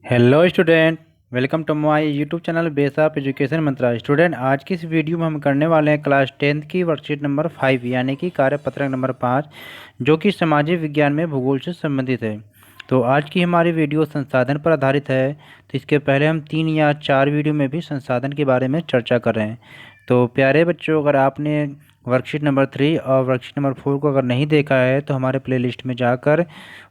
Hello student. Welcome to my YouTube channel base of education mantra. Student, आज की इस video में हम करने वाले हैं क्लास 10th की वर्कशीट नंबर 5 यानी कि कार्यपत्रक नंबर 5, जो कि सामाजिक विज्ञान में भूगोल से संबंधित है। तो आज की हमारी वीडियो संसाधन पर आधारित है। तो इसके पहले हम 3 या 4 वीडियो में भी संसाधन के बारे में चर्चा कर रहे हैं। तो प्यारे बच्चों, अगर आपने वर्कशीट नंबर 3 और वर्कशीट नंबर 4 को अगर नहीं देखा है तो हमारे प्लेलिस्ट में जाकर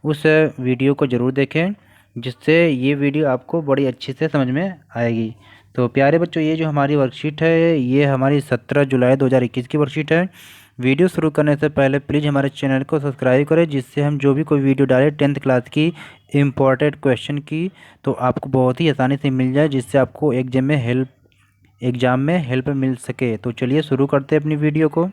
उस वीडियो को ज़रूर देखें, जिससे ये वीडियो आपको बड़ी अच्छी से समझ में आएगी। तो प्यारे बच्चों, ये जो हमारी वर्कशीट है ये हमारी 17 जुलाई 2021 की वर्कशीट है। वीडियो शुरू करने से पहले प्लीज़ हमारे चैनल को सब्सक्राइब करें, जिससे हम जो भी कोई वीडियो डालें 10th क्लास की इम्पोर्टेंट क्वेश्चन की तो आपको बहुत ही आसानी से मिल जाए, जिससे आपको एग्ज़ाम में हेल्प मिल सके। तो चलिए शुरू करते हैं अपनी वीडियो को।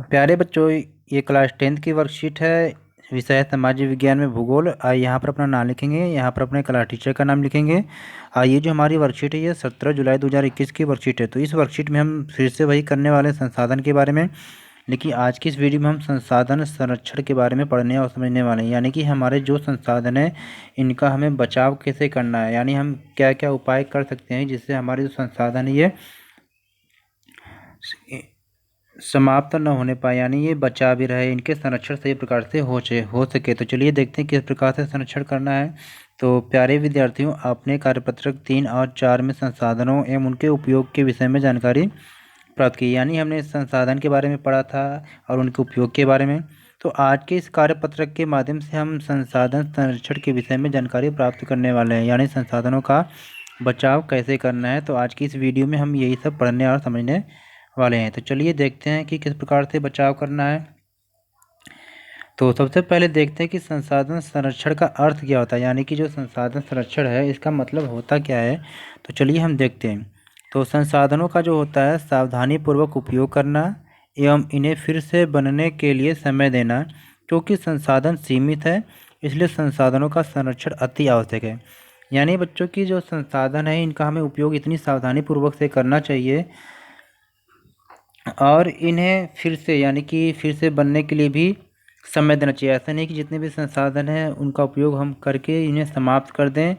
प्यारे बच्चों, ये क्लास 10th की वर्कशीट है। विषय है सामाजिक विज्ञान में भूगोल। यहाँ पर अपना नाम लिखेंगे, यहाँ पर अपने क्लास टीचर का नाम लिखेंगे। ये जो हमारी वर्कशीट है ये 17 जुलाई 2021 की वर्कशीट है। तो इस वर्कशीट में हम फिर से वही करने वाले हैं संसाधन के बारे में, लेकिन आज की इस वीडियो में हम संसाधन संरक्षण के बारे में पढ़ने और समझने वाले हैं। यानी कि हमारे जो संसाधन हैं इनका हमें बचाव कैसे करना है, यानी हम क्या क्या उपाय कर सकते हैं जिससे हमारे जो संसाधन है ये समाप्त न होने पाए, यानी ये बचा भी रहे, इनके संरक्षण सही प्रकार से हो सके। तो चलिए देखते हैं किस प्रकार से संरक्षण करना है। तो प्यारे विद्यार्थियों, आपने कार्यपत्रक 3 और 4 में संसाधनों एवं उनके उपयोग के विषय में जानकारी प्राप्त की, यानी हमने संसाधन के बारे में पढ़ा था और उनके उपयोग के बारे में। तो आज के इस कार्यपत्रक के माध्यम से हम संसाधन संरक्षण के विषय में जानकारी प्राप्त करने वाले हैं, यानी संसाधनों का बचाव कैसे करना है। तो आज की इस वीडियो में हम यही सब पढ़ने और समझने वाले हैं। तो चलिए देखते हैं कि किस प्रकार से बचाव करना है। तो सबसे पहले देखते हैं कि संसाधन संरक्षण का अर्थ क्या होता है, यानी कि जो संसाधन संरक्षण है इसका मतलब होता क्या है। तो चलिए हम देखते हैं। तो संसाधनों का जो होता है सावधानीपूर्वक उपयोग करना एवं इन्हें फिर से बनने के लिए समय देना, क्योंकि संसाधन सीमित है इसलिए संसाधनों का संरक्षण अति आवश्यक है। यानी बच्चों की जो संसाधन है इनका हमें उपयोग इतनी सावधानीपूर्वक से करना चाहिए और इन्हें फिर से यानी कि फिर से बनने के लिए भी समय देना चाहिए। ऐसा नहीं कि जितने भी संसाधन हैं उनका उपयोग हम करके इन्हें समाप्त कर दें।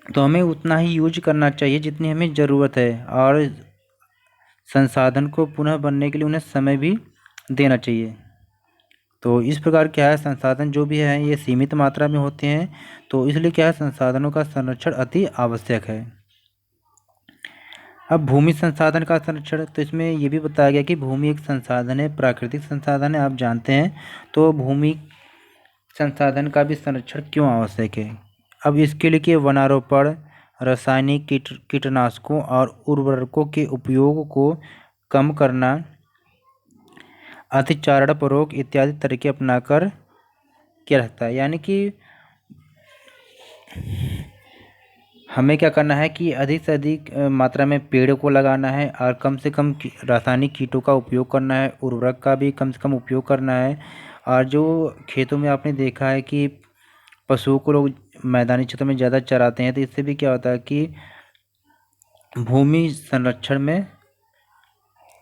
तो हमें उतना ही यूज करना चाहिए जितनी हमें ज़रूरत है, और संसाधन को पुनः बनने के लिए उन्हें समय भी देना चाहिए। तो इस प्रकार क्या है, संसाधन जो भी हैं ये सीमित मात्रा में होते हैं, तो इसलिए क्या है संसाधनों का संरक्षण अति आवश्यक है। अब भूमि संसाधन का संरक्षण, तो इसमें ये भी बताया गया कि भूमि एक संसाधन है, प्राकृतिक संसाधन है, आप जानते हैं। तो भूमि संसाधन का भी संरक्षण क्यों आवश्यक है। अब इसके लिए कि वनारोपण, रासायनिक कीटनाशकों और उर्वरकों के उपयोग को कम करना, अतिचारण परोख इत्यादि तरीके अपनाकर किया रहता है। यानी कि हमें क्या करना है कि अधिक से अधिक मात्रा में पेड़ को लगाना है और कम से कम रासायनिक कीटों का उपयोग करना है, उर्वरक का भी कम से कम उपयोग करना है। और जो खेतों में आपने देखा है कि पशुओं को लोग मैदानी क्षेत्रों में ज़्यादा चराते हैं, तो इससे भी क्या होता है कि भूमि संरक्षण में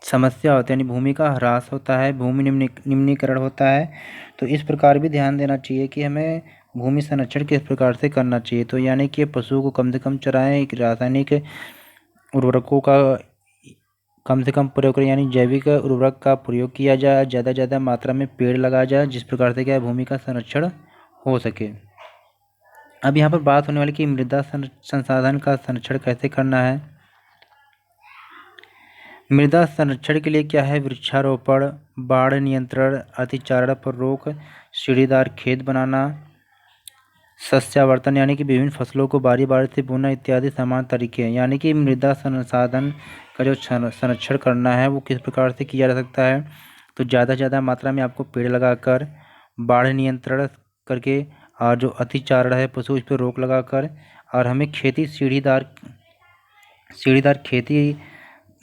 समस्या होती है, यानी भूमि का ह्रास होता है, भूमि निम्नीकरण होता है। तो इस प्रकार भी ध्यान देना चाहिए कि हमें भूमि संरक्षण किस प्रकार से करना चाहिए। तो यानी कि पशुओं को कम से कम चराएं, रासायनिक उर्वरकों का कम से कम प्रयोग करें, यानी जैविक उर्वरक का प्रयोग किया जाए, ज़्यादा ज़्यादा मात्रा में पेड़ लगाया जाए, जिस प्रकार से क्या है भूमि का संरक्षण हो सके। अब यहाँ पर बात होने वाली कि मृदा संसाधन का संरक्षण कैसे करना है। मृदा संरक्षण के लिए क्या है, वृक्षारोपण, बाढ़ नियंत्रण, अतिचारण पर रोक, सीढ़ीदार खेत बनाना, सस्यावर्तन यानी कि विभिन्न फसलों को बारी बारी से बोना इत्यादि समान तरीके हैं। यानी कि मृदा संसाधन का जो संरक्षण करना है वो किस प्रकार से किया जा सकता है। तो ज़्यादा से ज़्यादा मात्रा में आपको पेड़ लगाकर, बाढ़ नियंत्रण करके, और जो अतिचारण है पशु इस पर रोक लगाकर, और हमें खेती सीढ़ीदार खेती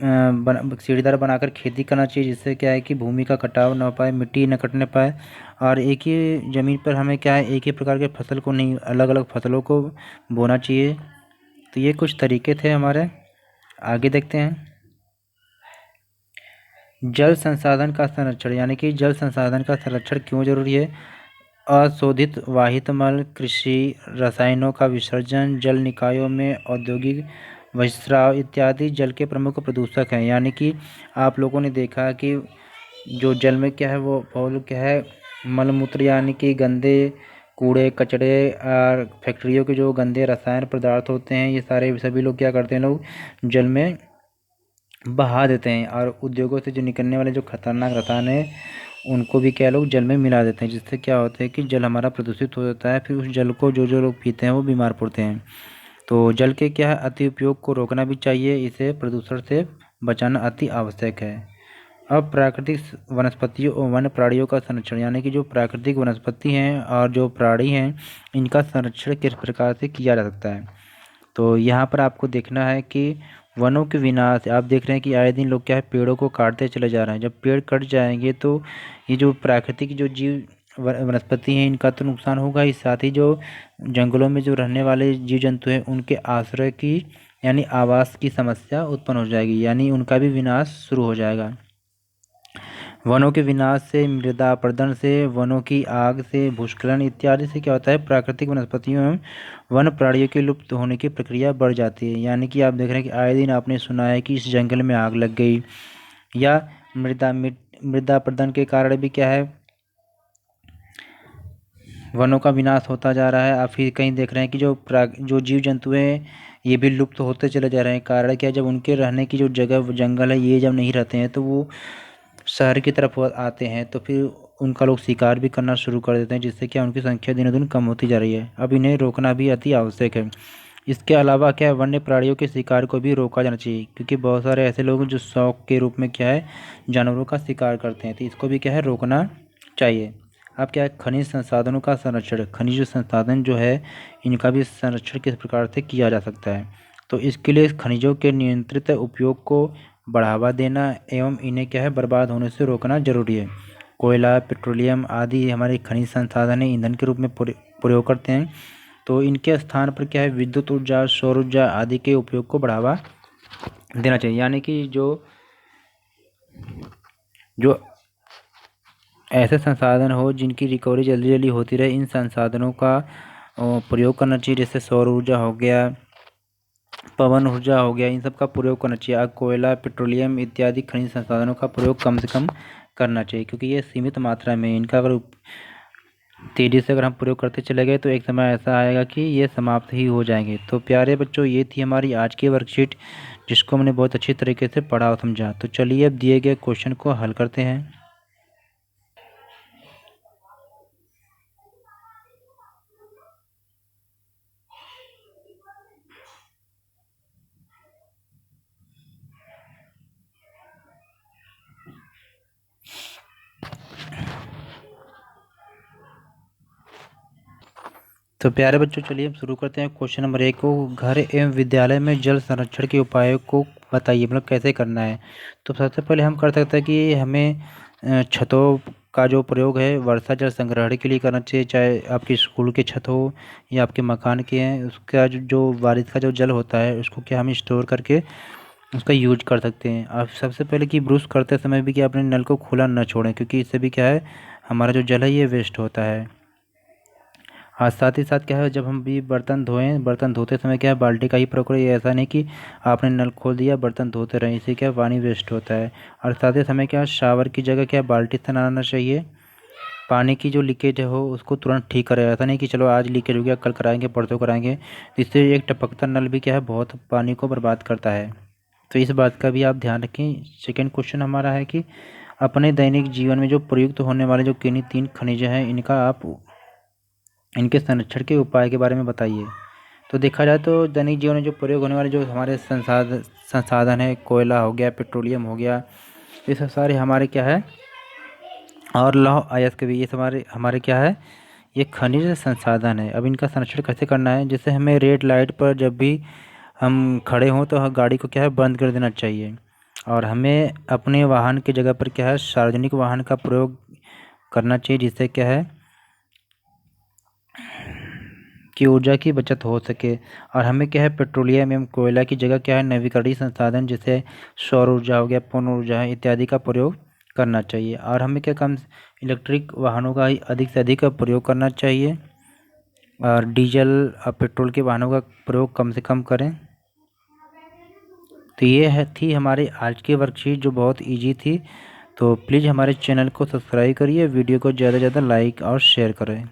सीढ़ीदार बनाकर खेती करना चाहिए, जिससे क्या है कि भूमि का कटाव न हो पाए, मिट्टी न कटने पाए, और एक ही ज़मीन पर हमें क्या है एक ही प्रकार के फसल को नहीं, अलग अलग फसलों को बोना चाहिए। तो ये कुछ तरीके थे हमारे। आगे देखते हैं। जल संसाधन का संरक्षण, यानी कि जल संसाधन का संरक्षण क्यों जरूरी है। अशोधित वाहित मल, कृषि रसायनों का विसर्जन, जल निकायों में औद्योगिक बहिस्राव इत्यादि जल के प्रमुख प्रदूषक हैं। यानी कि आप लोगों ने देखा कि जो जल में क्या है वो लोग क्या है, मलमूत्र यानी कि गंदे कूड़े कचड़े और फैक्ट्रियों के जो गंदे रसायन पदार्थ होते हैं, ये सारे सभी लोग क्या करते हैं, लोग जल में बहा देते हैं। और उद्योगों से जो निकलने वाले जो खतरनाक रसायन है उनको भी क्या लोग जल में मिला देते हैं, जिससे क्या होता है कि जल हमारा प्रदूषित हो जाता है। फिर उस जल को जो जो लोग पीते हैं वो बीमार पड़ते हैं। तो जल के क्या है, अति उपयोग को रोकना भी चाहिए, इसे प्रदूषण से बचाना अति आवश्यक है। अब प्राकृतिक वनस्पतियों और वन्य प्राणियों का संरक्षण, यानी कि जो प्राकृतिक वनस्पति हैं और जो प्राणी हैं इनका संरक्षण किस प्रकार से किया जा सकता है। तो यहाँ पर आपको देखना है कि वनों के विनाश, आप देख रहे हैं कि आए दिन लोग क्या है, पेड़ों को काटते चले जा रहे हैं। जब पेड़ कट जाएंगे तो ये जो प्राकृतिक जो जीव वनस्पति हैं इनका तो नुकसान होगा ही, साथ ही जो जंगलों में जो रहने वाले जीव जंतु हैं उनके आश्रय की यानी आवास की समस्या उत्पन्न हो जाएगी, यानी उनका भी विनाश शुरू हो जाएगा। वनों के विनाश से, मृदा अपरदन से, वनों की आग से, भूस्खलन इत्यादि से क्या होता है, प्राकृतिक वनस्पतियों एवं वन प्राणियों के लुप्त होने की प्रक्रिया बढ़ जाती है। यानी कि आप देख रहे हैं कि आए दिन आपने सुना है कि इस जंगल में आग लग गई, या मृदा अपरदन के कारण भी क्या है, वनों का विनाश होता जा रहा है। आप फिर कहीं देख रहे हैं कि जो जीव जंतु हैं ये भी लुप्त होते चले जा रहे हैं। कारण क्या है, जब उनके रहने की जो जगह जंगल है ये जब नहीं रहते हैं तो वो शहर की तरफ आते हैं, तो फिर उनका लोग शिकार भी करना शुरू कर देते हैं, जिससे क्या उनकी संख्या दिनों दिन कम होती जा रही है। अब इन्हें रोकना भी अति आवश्यक है। इसके अलावा क्या है, वन्य प्राणियों के शिकार को भी रोका जाना चाहिए, क्योंकि बहुत सारे ऐसे लोग हैं जो शौक के रूप में क्या है जानवरों का शिकार करते हैं, तो इसको भी क्या है रोकना चाहिए। अब क्या है, खनिज संसाधनों का संरक्षण, खनिज संसाधन जो है इनका भी संरक्षण किस प्रकार से किया जा सकता है। तो इसके लिए खनिजों के नियंत्रित उपयोग को बढ़ावा देना एवं इन्हें क्या है बर्बाद होने से रोकना जरूरी है। कोयला, पेट्रोलियम आदि हमारे खनिज संसाधन है, ईंधन के रूप में प्रयोग करते हैं। तो इनके स्थान पर क्या है, विद्युत ऊर्जा, सौर ऊर्जा आदि के उपयोग को बढ़ावा देना चाहिए। यानी कि जो ऐसे संसाधन हो जिनकी रिकवरी जल्दी जल्दी होती रहे, इन संसाधनों का प्रयोग करना चाहिए। जैसे सौर ऊर्जा हो गया, पवन ऊर्जा हो गया, इन सब का प्रयोग करना चाहिए। आग, कोयला, पेट्रोलियम इत्यादि खनिज संसाधनों का प्रयोग कम से कम करना चाहिए, क्योंकि ये सीमित मात्रा में इनका अगर तेज़ी से अगर हम प्रयोग करते चले गए तो एक समय ऐसा आएगा कि ये समाप्त ही हो जाएंगे। तो प्यारे बच्चों, ये थी हमारी आज की वर्कशीट, जिसको हमने बहुत अच्छी तरीके से पढ़ा और समझा। तो चलिए अब दिए गए क्वेश्चन को हल करते हैं। तो प्यारे बच्चों, चलिए हम शुरू करते हैं। क्वेश्चन नंबर 1 को, घर एवं विद्यालय में जल संरक्षण के उपायों को बताइए, मतलब कैसे करना है। तो सबसे पहले हम कर सकते हैं कि हमें छतों का जो प्रयोग है वर्षा जल संग्रहण के लिए करना चाहिए, चाहे आपके स्कूल के छत हो या आपके मकान के हैं। उसका जो बारिश का जो जल होता है उसको क्या हम स्टोर करके उसका यूज कर सकते हैं। आप सबसे पहले कि ब्रश करते समय भी क्या अपने नल को खुला न छोड़ें, क्योंकि इससे भी क्या है हमारा जो जल है ये वेस्ट होता है। हाँ, साथ ही साथ क्या है, जब हम भी बर्तन धोएं, बर्तन धोते समय क्या है बाल्टी का ही प्रयोग करें। ये ऐसा नहीं कि आपने नल खोल दिया बर्तन धोते रहें, इससे क्या पानी वेस्ट होता है। और साथ ही समय क्या शावर की जगह क्या बाल्टी से नहाना चाहिए। पानी की जो लीकेज हो उसको तुरंत ठीक करें, ऐसा नहीं कि चलो आज लीकेज हो गया कल कराएंगे परसों कराएंगे। इससे एक टपकता नल भी क्या है बहुत पानी को बर्बाद करता है, तो इस बात का भी आप ध्यान रखें। सेकेंड क्वेश्चन हमारा है कि अपने दैनिक जीवन में जो प्रयुक्त होने वाले जो किन्हीं 3 खनिज हैं इनके संरक्षण के उपाय के बारे में बताइए। तो देखा जाए तो दैनिक जीवन में जो प्रयोग होने वाले जो हमारे संसाधन है, कोयला हो गया, पेट्रोलियम हो गया, ये सब सारे हमारे क्या है, और लौह अयस्क भी, ये हमारे हमारे क्या है, ये खनिज संसाधन है। अब इनका संरक्षण कैसे करना है, जैसे हमें रेड लाइट पर जब भी हम खड़े हों तो गाड़ी को क्या है बंद कर देना चाहिए। और हमें अपने वाहन की जगह पर क्या है सार्वजनिक वाहन का प्रयोग करना चाहिए, जिससे क्या है की ऊर्जा की बचत हो सके। और हमें क्या है, पेट्रोलियम एवं कोयला की जगह क्या है, नवीकरणीय संसाधन जैसे सौर ऊर्जा हो गया, पवन ऊर्जा है इत्यादि का प्रयोग करना चाहिए। और हमें क्या, कम इलेक्ट्रिक वाहनों का ही अधिक से अधिक प्रयोग करना चाहिए और डीजल और पेट्रोल के वाहनों का प्रयोग कम से कम करें। तो ये थी हमारी आज की वर्कशीट जो बहुत इजी थी। तो प्लीज़ हमारे चैनल को सब्सक्राइब करिए, वीडियो को ज़्यादा से ज़्यादा लाइक और शेयर करें।